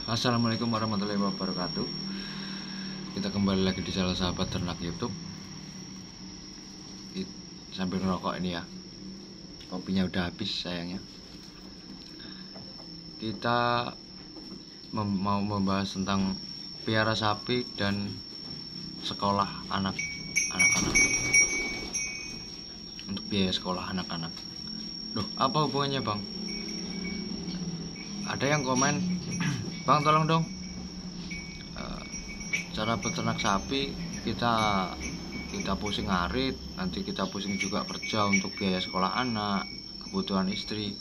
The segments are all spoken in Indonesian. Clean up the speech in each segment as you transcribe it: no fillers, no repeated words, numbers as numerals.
Assalamualaikum warahmatullahi wabarakatuh. Kita kembali lagi di channel Sahabat Ternak YouTube. Sambil ngerokok ini ya. Kopinya udah habis sayangnya. Kita mau membahas tentang piara sapi dan sekolah anak-anak. Untuk biaya sekolah anak-anak. Loh, apa hubungannya, Bang? Ada yang komen, Bang tolong dong, cara beternak sapi kita pusing ngarit, nanti kita pusing juga kerja untuk biaya sekolah anak, kebutuhan istri.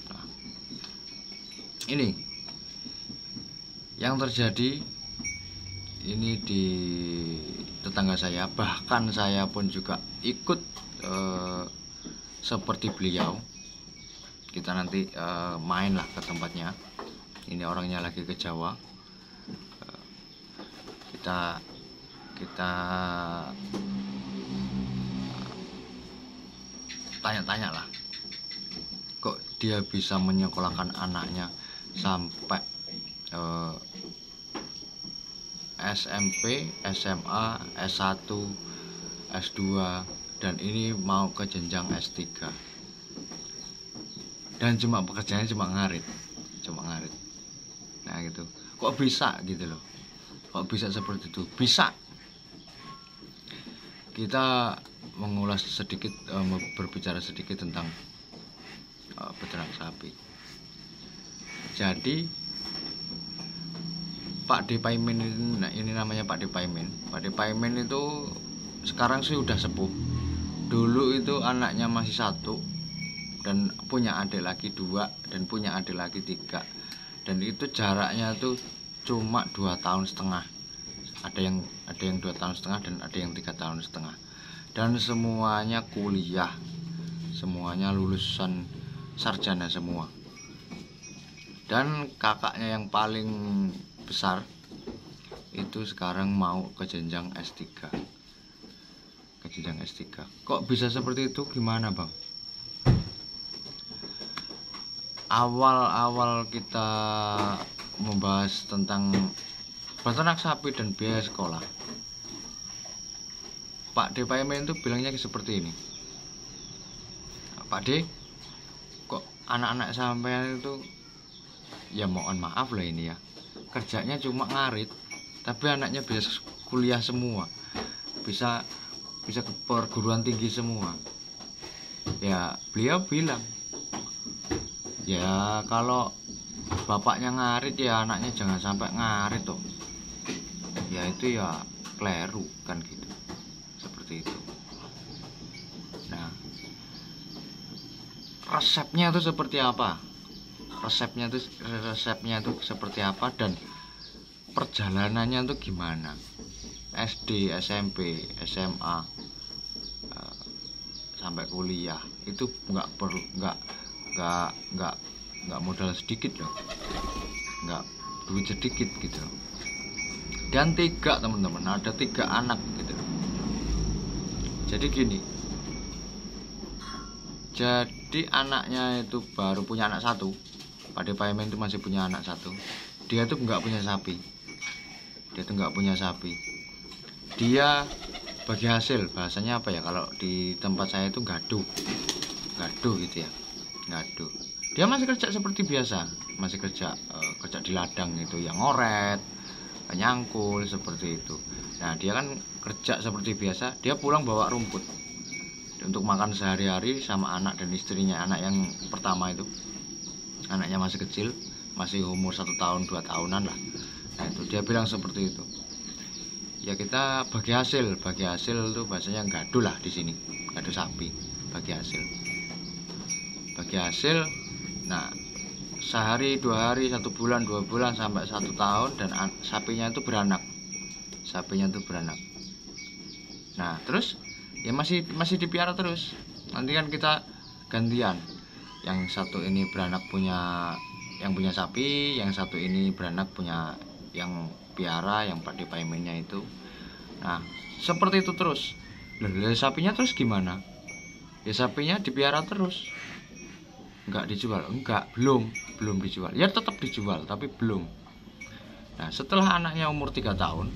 Nah, ini yang terjadi ini di tetangga saya, bahkan saya pun juga ikut seperti beliau. Kita nanti main lah ke tempatnya. Ini orangnya lagi ke Jawa. Kita tanya-tanya lah, kok dia bisa menyekolahkan anaknya sampai SMP, SMA, S1, S2, dan ini mau ke jenjang S3. Dan cuma pekerjaannya cuma ngarit. Nah gitu, kok bisa gitu loh, kok bisa seperti itu? Bisa. Kita mengulas sedikit, berbicara sedikit tentang beternak sapi. Jadi Pak D Paimin ini namanya Pak D Paimin. Pak D Paimin itu sekarang sih udah sepuh. Dulu itu anaknya masih satu, dan punya adik lagi 2, dan punya adik lagi 3, dan itu jaraknya tuh cuma 2,5 tahun. Ada yang 2,5 tahun dan ada yang 3,5 tahun, dan semuanya kuliah, semuanya lulusan sarjana semua. Dan kakaknya yang paling besar itu sekarang mau ke jenjang S3. Kok bisa seperti itu? Gimana, Bang? Awal kita membahas tentang beternak sapi dan biaya sekolah, Pak D Paimin itu bilangnya seperti ini. Pak D, kok anak-anak sampean itu, ya mohon maaf lah ini ya, kerjanya cuma ngarit, tapi anaknya bisa kuliah semua, bisa ke perguruan tinggi semua. Ya beliau bilang, ya kalau bapaknya ngarit ya anaknya jangan sampai ngarit toh. Ya itu ya kleru kan gitu. Seperti itu. Nah, resepnya itu seperti apa? Resepnya itu seperti apa, dan perjalanannya itu gimana? SD, SMP, SMA, sampai kuliah itu nggak modal sedikit loh, nggak duit sedikit gitu. Dan 3 teman-teman, ada 3 anak gitu. Jadi gini, jadi anaknya itu baru punya anak 1. Pak D Paimin itu masih punya anak 1. Dia tuh nggak punya sapi. Dia bagi hasil, bahasanya apa ya, kalau di tempat saya itu gaduh gitu ya, gaduh. Dia masih kerja seperti biasa, masih kerja di ladang itu, yang ngoret, nyangkul seperti itu. Nah dia kan kerja seperti biasa, dia pulang bawa rumput untuk makan sehari-hari sama anak dan istrinya. Anak yang pertama itu, anaknya masih kecil, masih umur 1 tahun 2 tahunan lah. Nah itu dia bilang seperti itu. Ya kita bagi hasil itu bahasanya gaduh lah di sini, gaduh sapi, bagi hasil. Nah sehari 2 hari, 1 bulan 2 bulan sampai 1 tahun, dan sapinya itu beranak. Nah terus ya masih dipiara terus. Nanti kan kita gantian, yang satu ini beranak punya sapi, yang satu ini beranak punya yang piara, yang Pak D Paiminnya itu. Nah seperti itu terus. Dari sapinya terus gimana? Ya sapinya dipiara terus, nggak dijual, belum dijual. Ya tetap dijual tapi belum. Nah, setelah anaknya umur 3 tahun,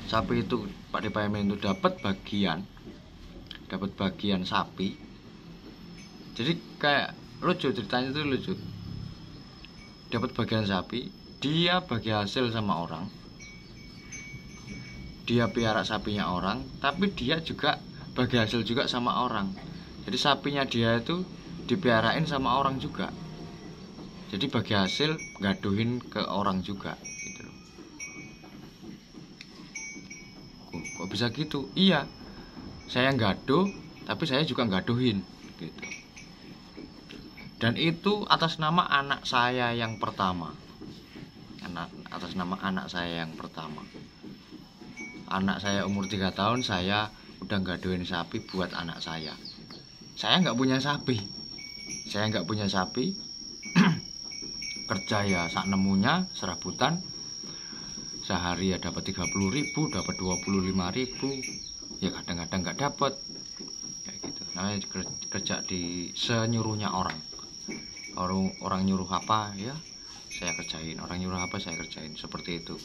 sapi itu Pak Departemen itu dapat bagian sapi. Jadi kayak lucu, ceritanya itu lucu. Dapat bagian sapi, dia bagi hasil sama orang. Dia piara sapinya orang, tapi dia juga bagi hasil juga sama orang. Jadi sapinya dia itu dipiarain sama orang juga. Jadi bagi hasil gaduhin ke orang juga gitu loh. Kok bisa gitu? Iya. Saya gaduh, tapi saya juga gaduhin gitu. Dan itu atas nama anak saya yang pertama. Atas nama anak saya yang pertama. Anak saya umur 3 tahun, saya udah gaduhin sapi buat anak saya. Saya nggak punya sapi. Kerja ya sak nemunya, serabutan. Sehari ya dapat 30.000, dapat 25.000. Ya kadang-kadang nggak dapat. Kayak gitu. Namanya kerja di senyuruhnya orang. Orang nyuruh apa ya saya kerjain, orang nyuruh apa saya kerjain, seperti itu.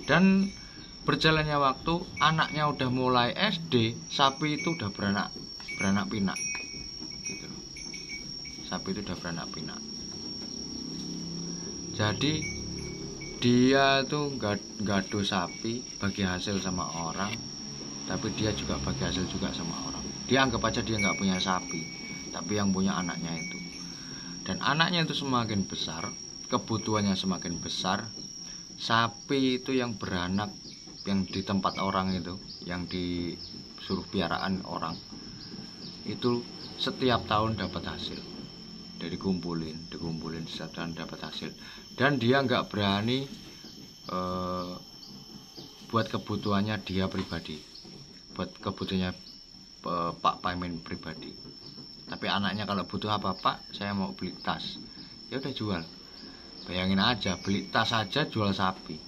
Dan berjalannya waktu, anaknya udah mulai SD, sapi itu udah beranak pinak gitu. Sapi itu udah beranak pinak. Jadi dia tuh gaduh sapi, bagi hasil sama orang, tapi dia juga bagi hasil juga sama orang. Dia anggap aja dia nggak punya sapi, tapi yang punya anaknya itu. Dan anaknya itu semakin besar, kebutuhannya semakin besar. Sapi itu yang beranak, yang di tempat orang itu, yang disuruh piaraan orang, itu setiap tahun dapat hasil. Dikumpulin setiap tahun dapat hasil. Dan dia nggak berani buat kebutuhannya dia pribadi, buat kebutuhannya Pak Paimin pribadi. Tapi anaknya kalau butuh apa, Pak, saya mau beli tas, ya udah jual. Bayangin aja, beli tas aja jual sapi,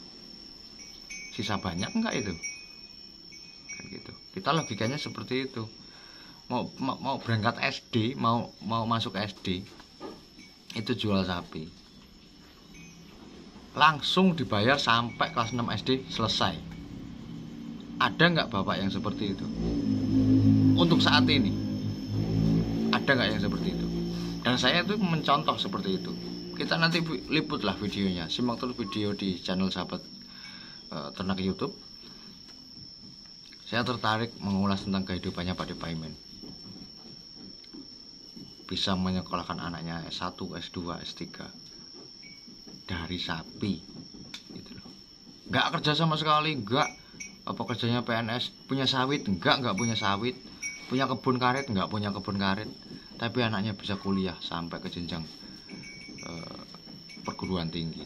sisa banyak enggak itu? Kan gitu. Kita logikanya seperti itu. Mau berangkat SD, mau masuk SD, itu jual sapi. Langsung dibayar sampai kelas 6 SD selesai. Ada nggak bapak yang seperti itu? Untuk saat ini ada nggak yang seperti itu? Dan saya tuh mencontoh seperti itu. Kita nanti liputlah videonya, simak terus video di channel Sahabat Ternak YouTube. Saya tertarik mengulas tentang kehidupannya Pak Departemen. Bisa menyekolahkan anaknya S1, S2, S3 dari sapi gitu loh. Nggak kerja sama sekali, nggak apa kerjanya PNS, punya sawit nggak punya sawit, punya kebun karet nggak punya kebun karet, tapi anaknya bisa kuliah sampai ke jenjang perguruan tinggi.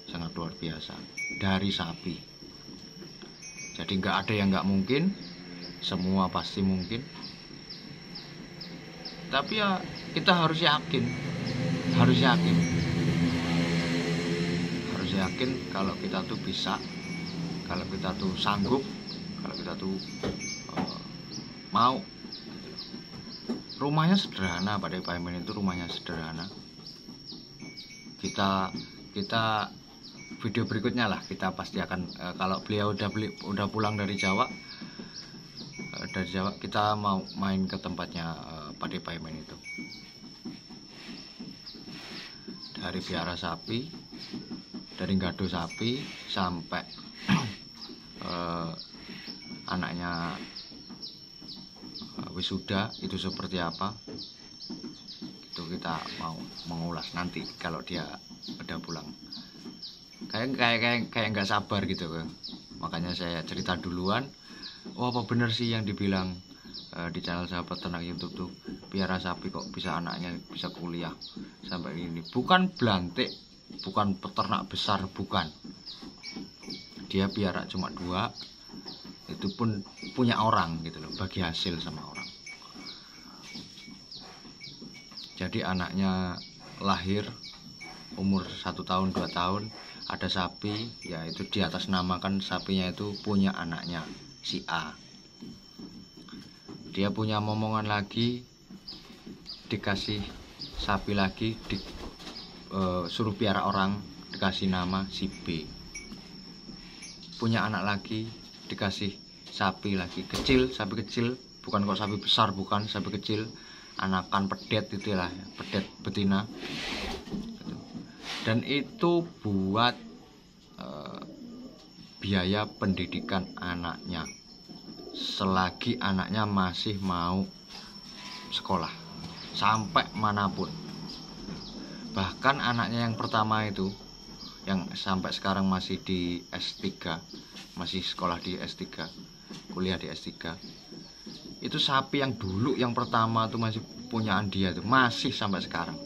Sangat luar biasa, dari sapi. Jadi nggak ada yang nggak mungkin, semua pasti mungkin. Tapi ya kita harus yakin kalau kita tuh bisa, kalau kita tuh sanggup, kalau kita tuh mau. Rumahnya sederhana, Pak Departemen itu rumahnya sederhana. Kita video berikutnya lah, kita pasti akan kalau beliau udah pulang dari Jawa, kita mau main ke tempatnya Pak Departemen itu. Dari piara sapi, dari gaduh sapi sampai anaknya wisuda itu seperti apa, itu kita mau mengulas nanti kalau dia udah pulang. Kayak nggak sabar gitu kan. Makanya saya cerita duluan. Oh, apa bener sih yang dibilang di channel Sahabat Ternak YouTube tuh, piara sapi kok bisa anaknya bisa kuliah sampai ini. Bukan belantik, bukan peternak besar, bukan. Dia piara cuma 2, itu pun punya orang gitu loh, bagi hasil sama orang. Jadi anaknya lahir umur 1 tahun 2 tahun, ada sapi, ya itu di atas namakan sapinya itu punya anaknya si A. Dia punya momongan lagi, dikasih sapi lagi, suruh piara orang, dikasih nama si B. Punya anak lagi, dikasih sapi lagi kecil, sapi kecil, bukan kok sapi besar, bukan, sapi kecil, anakan pedet itulah, pedet betina. Dan itu buat biaya pendidikan anaknya selagi anaknya masih mau sekolah sampai manapun. Bahkan anaknya yang pertama itu, yang sampai sekarang masih di S3, masih sekolah di S3, kuliah di S3, itu sapi yang dulu yang pertama tuh masih punyaan dia tuh, masih sampai sekarang.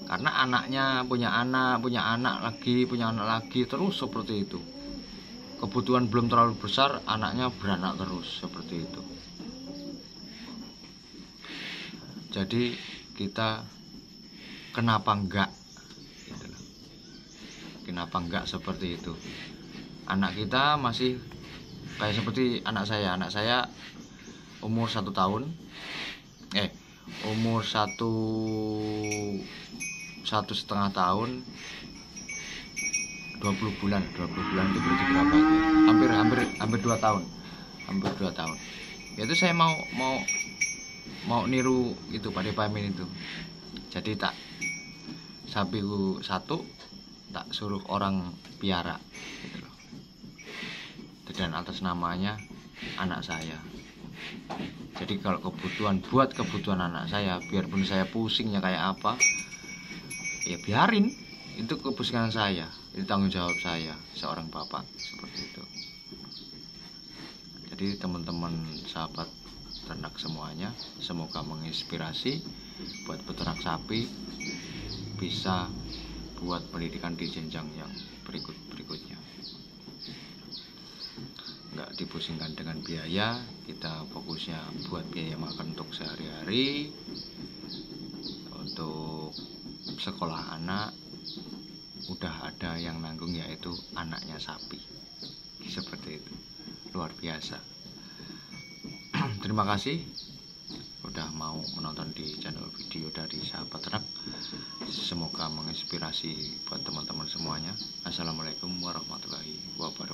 Karena anaknya punya anak lagi, terus seperti itu. Kebutuhan belum terlalu besar, anaknya beranak terus, seperti itu. Jadi kita kenapa enggak seperti itu? Anak kita masih kayak seperti anak saya umur 1 tahun, umur 1,5 tahun, 20 bulan itu berarti berapa? Hampir 2 tahun. Itu saya mau niru itu Pak Depamin itu. Jadi sapiku satu tak suruh orang piara gitu loh. Dan atas namanya anak saya. Jadi kalau buat kebutuhan anak saya, biarpun saya pusingnya kayak apa, ya biarin, itu kepusingan saya, itu tanggung jawab saya seorang bapak, seperti itu. Jadi teman-teman sahabat ternak semuanya, semoga menginspirasi buat peternak sapi, bisa buat pendidikan di jenjang yang berikutnya. Nggak dipusingkan dengan biaya, kita fokusnya buat biaya makan untuk sehari-hari, untuk sekolah anak, udah ada yang nanggung, yaitu anaknya sapi. Seperti itu, luar biasa. Terima kasih udah mau menonton di channel video dari Sahabat Ternak. Semoga menginspirasi buat teman-teman semuanya. Assalamualaikum warahmatullahi wabarakatuh.